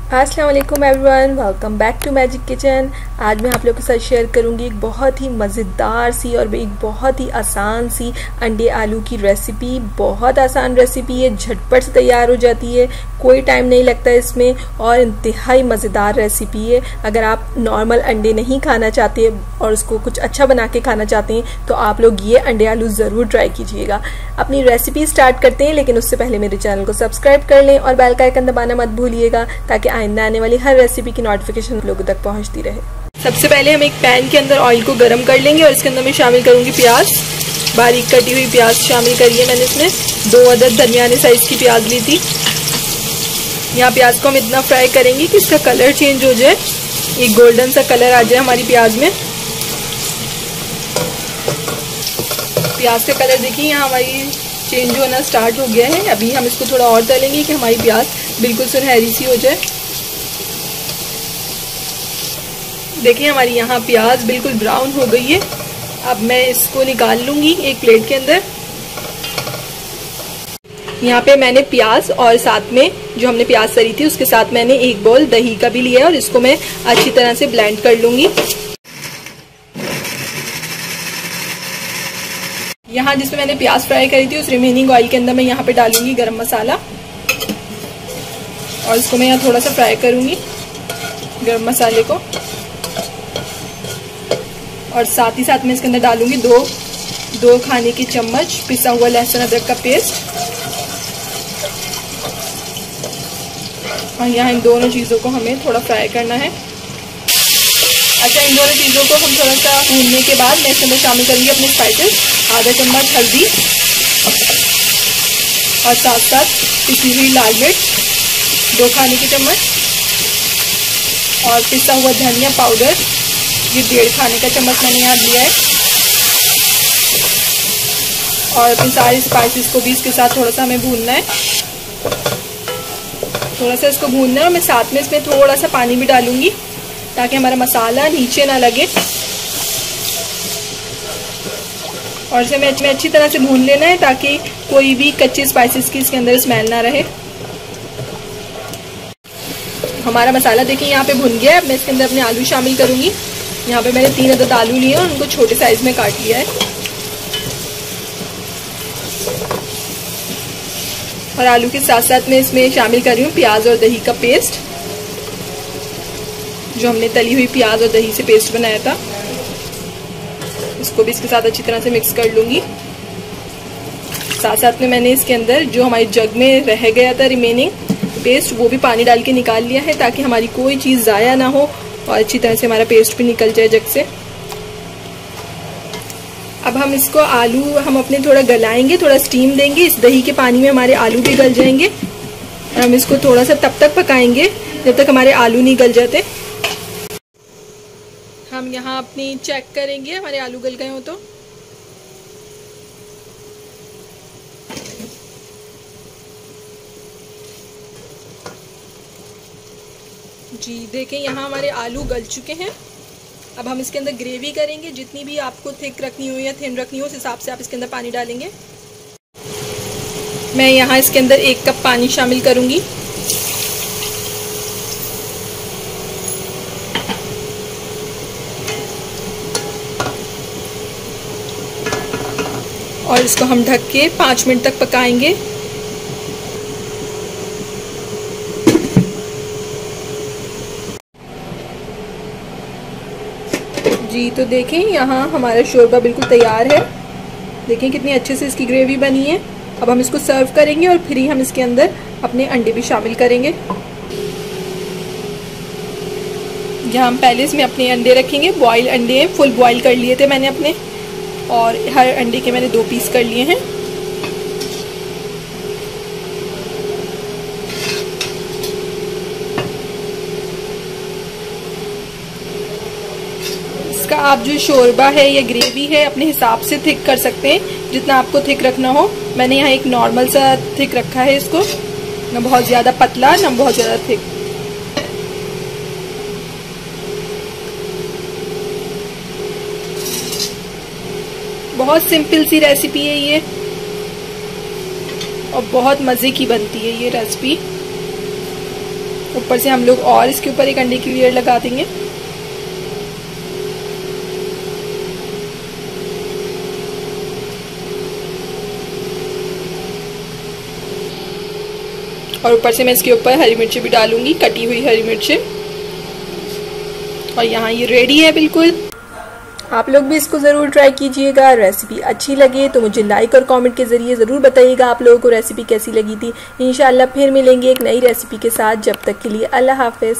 अस्सलाम वालेकुम everyone, welcome back to Magic Kitchen. आज मैं आप लोगों के साथ शेयर करूंगी एक बहुत ही मज़ेदार सी और एक बहुत ही आसान सी अंडे आलू की रेसिपी। बहुत आसान रेसिपी है, झटपट से तैयार हो जाती है, कोई टाइम नहीं लगता इसमें और इंतहाई मज़ेदार रेसिपी है। अगर आप नॉर्मल अंडे नहीं खाना चाहते और उसको कुछ अच्छा बना के खाना चाहते हैं तो आप लोग ये अंडे आलू ज़रूर ट्राई कीजिएगा। अपनी रेसिपी स्टार्ट करते हैं, लेकिन उससे पहले मेरे चैनल को सब्सक्राइब कर लें और बेल का आइकन दबाना मत भूलिएगा ताकि आइंदा आने वाली हर रेसिपी की नोटिफिकेशन लोगों तक पहुंचती रहे। सबसे पहले हम एक पैन के अंदर ऑयल को गर्म कर लेंगे और इसके अंदर मैं शामिल करूंगी प्याज। बारीक कटी हुई प्याज शामिल करी है मैंने इसमें। 2 अदद दरमियाने साइज की प्याज ली थी। यहाँ प्याज को हम इतना फ्राई करेंगे कि इसका कलर चेंज हो जाए, एक गोल्डन सा कलर आ जाए हमारी प्याज में। प्याज का कलर देखिए यहाँ हमारी चेंज होना स्टार्ट हो गया है। अभी हम इसको थोड़ा और तलेंगे कि हमारी प्याज बिल्कुल सुनहरी सी हो जाए। देखिए हमारी यहाँ प्याज बिल्कुल ब्राउन हो गई है। अब मैं इसको निकाल लूंगी एक प्लेट के अंदर। यहाँ पे मैंने प्याज और साथ में जो हमने प्याज तरी थी उसके साथ मैंने एक बाउल दही का भी लिया है और इसको मैं अच्छी तरह से ब्लेंड कर लूंगी। यहाँ जिसमें मैंने प्याज फ्राई करी थी उस रिमेनिंग ऑयल के अंदर मैं यहाँ पे डालूंगी गरम मसाला और इसको मैं यहाँ थोड़ा सा फ्राई करूंगी गरम मसाले को। और साथ ही साथ मैं इसके अंदर डालूंगी दो खाने की चम्मच पिसा हुआ लहसुन अदरक का पेस्ट। और यहाँ इन दोनों चीज़ों को हमें थोड़ा फ्राई करना है। अच्छा, इन दोनों चीज़ों को हम थोड़ा सा भूनने के बाद मैं इसके अंदर शामिल करूँगी अपने स्पाइसेस। आधा चम्मच हल्दी और साथ साथ पिसी हुई लाल मिर्च 2 खाने की चम्मच और पिसा हुआ धनिया पाउडर ये 1.5 खाने का चम्मच मैंने यहाँ दिया है। और इन सारे स्पाइसेस को भी इसके साथ थोड़ा सा हमें भूनना है। थोड़ा सा इसको भूनना है और मैं साथ में इसमें थोड़ा सा पानी भी डालूंगी ताकि हमारा मसाला नीचे ना लगे। और इसे हमें अच्छी तरह से भून लेना है ताकि कोई भी कच्चे स्पाइसेस की इसके अंदर स्मेल ना रहे। हमारा मसाला देखिए यहाँ पे भुन गया है। अब मैं इसके अंदर अपने आलू शामिल करूंगी। यहाँ पे मैंने 3 अदद आलू लिए और उनको छोटे साइज में काट लिया है। और आलू के साथ साथ मैं इसमें शामिल कर रही हूँ प्याज और दही का पेस्ट, जो हमने तली हुई प्याज और दही से पेस्ट बनाया था। इसको भी इसके साथ अच्छी तरह से मिक्स कर लूंगी। साथ साथ में मैंने इसके अंदर जो हमारी जग में रह गया था रिमेनिंग पेस्ट वो भी पानी डाल के निकाल लिया है ताकि हमारी कोई चीज़ ज़ाया ना हो और अच्छी तरह से हमारा पेस्ट भी निकल जाए जग से। अब हम इसको आलू हम अपने थोड़ा गलाएंगे, थोड़ा स्टीम देंगे। इस दही के पानी में हमारे आलू भी गल जाएंगे और हम इसको थोड़ा सा तब तक पकाएंगे जब तक हमारे आलू नहीं गल जाते। हम यहाँ अपनी चेक करेंगे हमारे आलू गल गए हो तो। जी देखें यहाँ हमारे आलू गल चुके हैं। अब हम इसके अंदर ग्रेवी करेंगे। जितनी भी आपको थिक रखनी हो या थिन रखनी हो उस हिसाब से आप इसके अंदर पानी डालेंगे। मैं यहाँ इसके अंदर 1 कप पानी शामिल करूँगी। और इसको हम ढक के 5 मिनट तक पकाएंगे। जी तो देखें यहाँ हमारा शोरबा बिल्कुल तैयार है। देखें कितनी अच्छे से इसकी ग्रेवी बनी है। अब हम इसको सर्व करेंगे और फिर ही हम इसके अंदर अपने अंडे भी शामिल करेंगे। यहाँ हम पहले इसमें अपने अंडे रखेंगे। बॉयल अंडे फुल बॉयल कर लिए थे मैंने अपने और हर अंडे के मैंने 2 पीस कर लिए हैं। इसका आप जो शोरबा है या ग्रेवी है अपने हिसाब से थिक कर सकते हैं, जितना आपको थिक रखना हो। मैंने यहाँ एक नॉर्मल सा थिक रखा है इसको, ना बहुत ज़्यादा पतला ना बहुत ज़्यादा थिक। बहुत सिंपल सी रेसिपी है ये और बहुत मज़े की बनती है ये रेसिपी। ऊपर से हम लोग और इसके ऊपर एक अंडे की लेयर लगा देंगे। और ऊपर से मैं इसके ऊपर हरी मिर्ची भी डालूंगी, कटी हुई हरी मिर्ची। और यहाँ ये रेडी है बिल्कुल। आप लोग भी इसको ज़रूर ट्राई कीजिएगा। रेसिपी अच्छी लगे तो मुझे लाइक और कमेंट के ज़रिए ज़रूर बताइएगा आप लोगों को रेसिपी कैसी लगी थी। इंशाल्लाह फिर मिलेंगे एक नई रेसिपी के साथ। जब तक के लिए अल्लाह हाफ़िज़।